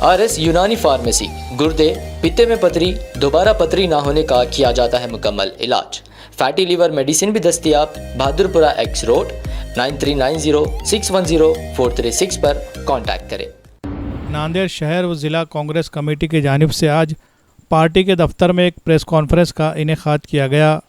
RS यूनानी pharmacy, गुर्दे, पित्ते में पथरी, दोबारा पथरी ना होने का किया जाता है मुकम्मल इलाज। फैटी लीवर मेडिसिन भी दस्तियाब। बहादुरपुरा एक्स रोड 9390610436 पर कांटेक्ट करें। नांदेड़ शहर व ज़िला कांग्रेस कमेटी की जानिब से आज पार्टी के दफ्तर में एक प्रेस कॉन्फ्रेंस का इनेकाद किया गया।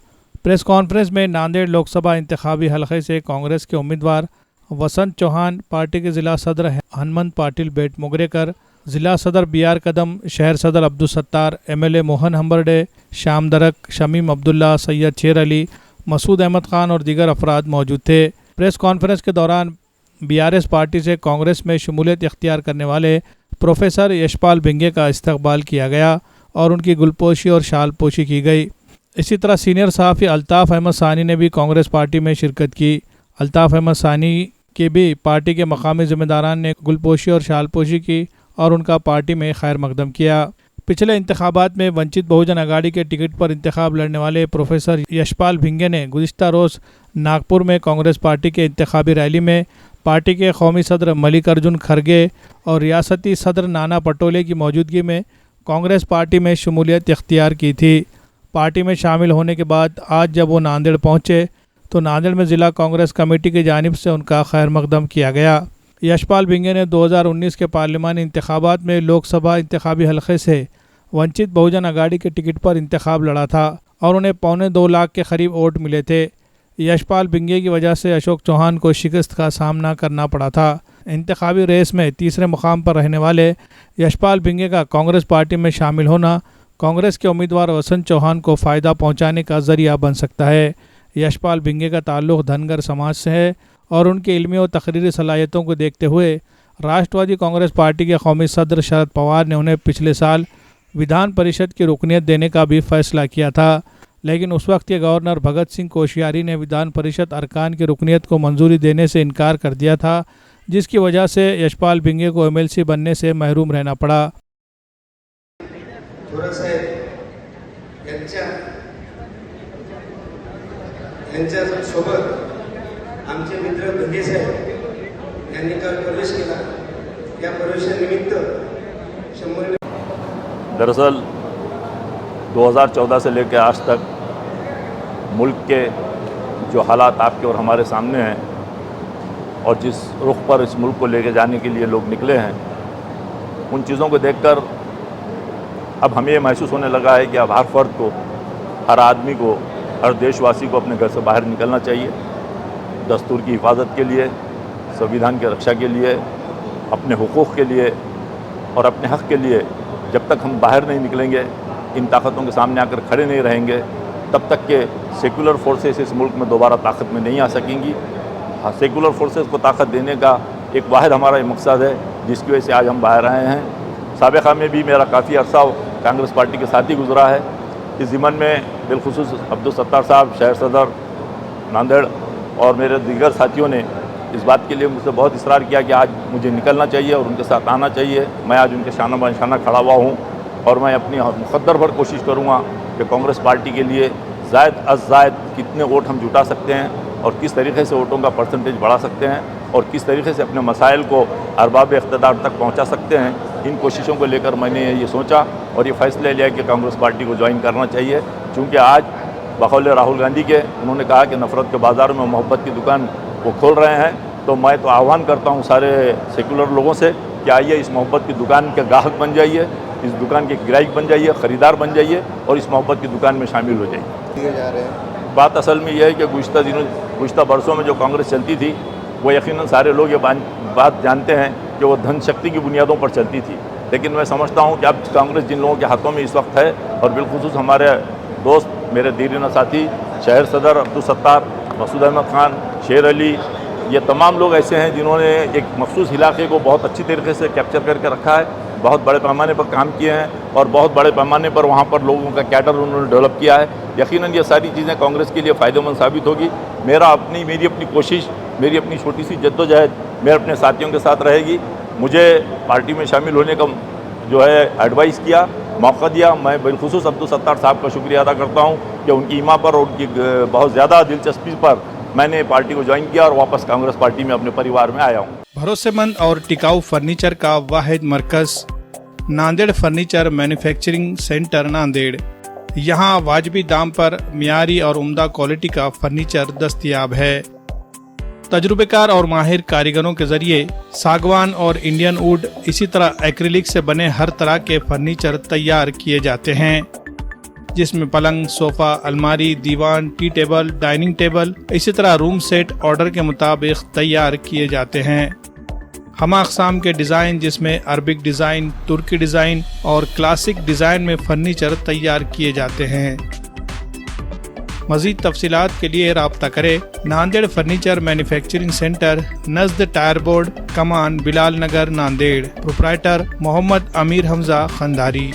प्रेस कॉन्फ्रेंस में नांदेड़ लोकसभा इंतखाबी हलक़े से कांग्रेस के उम्मीदवार वसंत चौहान, पार्टी के ज़िला सदर हनुमंत पाटिल बेट मुगरेकर, ज़िला सदर BR कदम, शहर सदर अब्दुल सत्तार, MLA मोहन हम्बरडे, शाम दरक, शमीम अब्दुल्ला, सैयद शेर अली, मसूद अहमद ख़ान और दीगर अफराद मौजूद थे। प्रेस कॉन्फ्रेंस के दौरान BRS पार्टी से कांग्रेस में शमूलियत इख्तियार करने वाले प्रोफेसर यशपाल भिंगे का इस्तकबाल किया गया और उनकी गुलपोशी और शालपोशी की गई। इसी तरह सीनियर सहाफ़ी अल्ताफ़ अहमद सानी ने भी कांग्रेस पार्टी में शिरकत की। अल्ताफ़ अहमद सानी के भी पार्टी के मकामी ज़िम्मेदारान ने गुलपोशी और शालपोशी की और उनका पार्टी में खैर मकदम किया। पिछले इंतखाबात में वंचित बहुजन अघाड़ी के टिकट पर इंतखाब लड़ने वाले प्रोफेसर यशपाल भिंगे ने गुज़िश्ता रोज़ नागपुर में कांग्रेस पार्टी के इंतखाबी रैली में पार्टी के कौमी सदर मल्लिकार्जुन खड़गे और रियासती सदर नाना पटोले की मौजूदगी में कांग्रेस पार्टी में शमूलियत इख्तियार की थी। पार्टी में शामिल होने के बाद आज जब वो नांदेड़ पहुँचे तो नांदेड़ में ज़िला कांग्रेस कमेटी की जानिब से उनका खैर मकदम किया गया। यशपाल भिंगे ने 2019 के पार्लिमानी इंतखाबात में लोकसभा इंतखाबी हलक़े से वंचित बहुजन अघाड़ी के टिकट पर इंतखाब लड़ा था और उन्हें 2.25 लाख के करीब वोट मिले थे। यशपाल भिंगे की वजह से अशोक चौहान को शिकस्त का सामना करना पड़ा था। इंतखाबी रेस में तीसरे मुकाम पर रहने वाले यशपाल भिंगे का कांग्रेस पार्टी में शामिल होना कांग्रेस के उम्मीदवार वसंत चौहान को फ़ायदा पहुंचाने का ज़रिया बन सकता है। यशपाल भिंगे का ताल्लुक़ धनगर समाज से है और उनकी इल्मी और तकरीरी सलाहियतों को देखते हुए राष्ट्रवादी कांग्रेस पार्टी के कौमी सदर शरद पवार ने उन्हें पिछले साल विधान परिषद की रुकनीत देने का भी फैसला किया था, लेकिन उस वक्त के गवर्नर भगत सिंह कोश्यारी ने विधान परिषद अरकान की रुकनीत को मंजूरी देने से इनकार कर दिया था, जिसकी वजह से यशपाल भिंगे को MLC बनने से महरूम रहना पड़ा। आमचे मित्र भिंगे साहेब यांनी काल प्रवेश केला। या प्रवेशानिमित्त 100 दरअसल 2014 से लेकर आज तक मुल्क के जो हालात आपके और हमारे सामने हैं और जिस रुख पर इस मुल्क को लेकर जाने के लिए लोग निकले हैं, उन चीज़ों को देखकर अब हमें ये महसूस होने लगा है कि अब हर फर्द को, हर आदमी को, हर देशवासी को अपने घर से बाहर निकलना चाहिए। दस्तूर की हिफाजत के लिए, संविधान की रक्षा के लिए, अपने हुकूक़ के लिए और अपने हक़ के लिए जब तक हम बाहर नहीं निकलेंगे, इन ताकतों के सामने आकर खड़े नहीं रहेंगे, तब तक के सेकुलर फोर्सेस इस मुल्क में दोबारा ताकत में नहीं आ सकेंगी। हाँ, सेकुलर फोर्सेस को ताकत देने का एक वाहिद हमारा ये मकसद है, जिसकी वजह से आज हम बाहर आए हैं। साबिक़ा में भी मेरा काफ़ी अरसा कांग्रेस पार्टी के साथ ही गुजरा है। इस ज़िमन में बिलखुसूस अब्दुल सत्तार साहब, शहर सदर नांदेड़ और मेरे दीगर साथियों ने इस बात के लिए मुझसे बहुत इसरार किया कि आज मुझे निकलना चाहिए और उनके साथ आना चाहिए। मैं आज उनके शाना बशाना खड़ा हुआ हूँ और मैं अपनी मुक़द्दर भर कोशिश करूँगा कि कांग्रेस पार्टी के लिए ज़ायद अज़ ज़ायद कितने वोट हम जुटा सकते हैं और किस तरीके से वोटों का परसेंटेज बढ़ा सकते हैं और किस तरीके से अपने मसाइल को अरबाब इक़्तिदार तक पहुँचा सकते हैं। इन कोशिशों को लेकर मैंने ये सोचा और ये फ़ैसला लिया कि कांग्रेस पार्टी को ज्वाइन करना चाहिए, चूँकि आज बकौल राहुल गांधी के उन्होंने कहा कि नफ़रत के बाज़ार में मोहब्बत की दुकान वो खोल रहे हैं। तो मैं तो आह्वान करता हूँ सारे सेकुलर लोगों से कि आइए इस मोहब्बत की दुकान के ग्राहक बन जाइए, इस दुकान के ग्राहक बन जाइए, ख़रीदार बन जाइए और इस मोहब्बत की दुकान में शामिल हो जाइए। बात असल में यह है कि गुज़िश्ता बरसों में जो कांग्रेस चलती थी वो यकीनन सारे लोग ये बात जानते हैं कि वो धन शक्ति की बुनियादों पर चलती थी, लेकिन मैं समझता हूँ कि अब कांग्रेस जिन लोगों के हाथों में इस वक्त है और बिलखुसूस हमारे दोस्त, मेरे दीरीना साथी शहर सदर अब्दुल सत्तार, मसूद अहमद ख़ान, शेर अली, ये तमाम लोग ऐसे हैं जिन्होंने एक मखसूस इलाके को बहुत अच्छी तरीके से कैप्चर करके रखा है, बहुत बड़े पैमाने पर काम किए हैं और बहुत बड़े पैमाने पर वहाँ पर लोगों का कैडर उन्होंने डेवलप किया है। यकीनन ये सारी चीज़ें कांग्रेस के लिए फ़ायदेमंद साबित होगी। मेरी अपनी कोशिश, मेरी अपनी छोटी सी जद्दोजहद मेरे अपने साथियों के साथ रहेगी। मुझे पार्टी में शामिल होने का जो है एडवाइस किया, मौका दिया। मैं बिलखुसूस अब्दुल सत्तार साहब का शुक्रिया अदा करता हूँ कि उनकी ईमा पर और उनकी बहुत ज़्यादा दिलचस्पी पर मैंने पार्टी को ज्वाइन किया और वापस कांग्रेस पार्टी में अपने परिवार में आया हूँ। भरोसेमंद और टिकाऊ फर्नीचर का वाहिद मरकज़ Nanded furniture manufacturing centre Nanded. यहाँ वाजबी दाम पर मियारी और उम्दा क्वालिटी का फर्नीचर दस्तयाब है। तजुर्बेकार और माहिर कारीगरों के जरिए सागवान और इंडियन वुड इसी तरह एक्रिलिक से बने हर तरह के फर्नीचर तैयार किए जाते हैं, जिसमें पलंग, सोफा, अलमारी, दीवान, टी टेबल, डाइनिंग टेबल, इसी तरह रूम सेट ऑर्डर के मुताबिक तैयार किए जाते हैं। हम अक़साम के डिज़ाइन जिसमें अरबिक डिज़ाइन, तुर्की डिज़ाइन और क्लासिक डिज़ाइन में फर्नीचर तैयार किए जाते हैं। मज़ीद तफसीलात के लिए राब्ता करें नांदेड़ फर्नीचर मैन्युफैक्चरिंग सेंटर, नज़द tyre board, Kaman, Bilal Nagar, Nanded. Proprietor Mohammed Amir Hamza Khandari.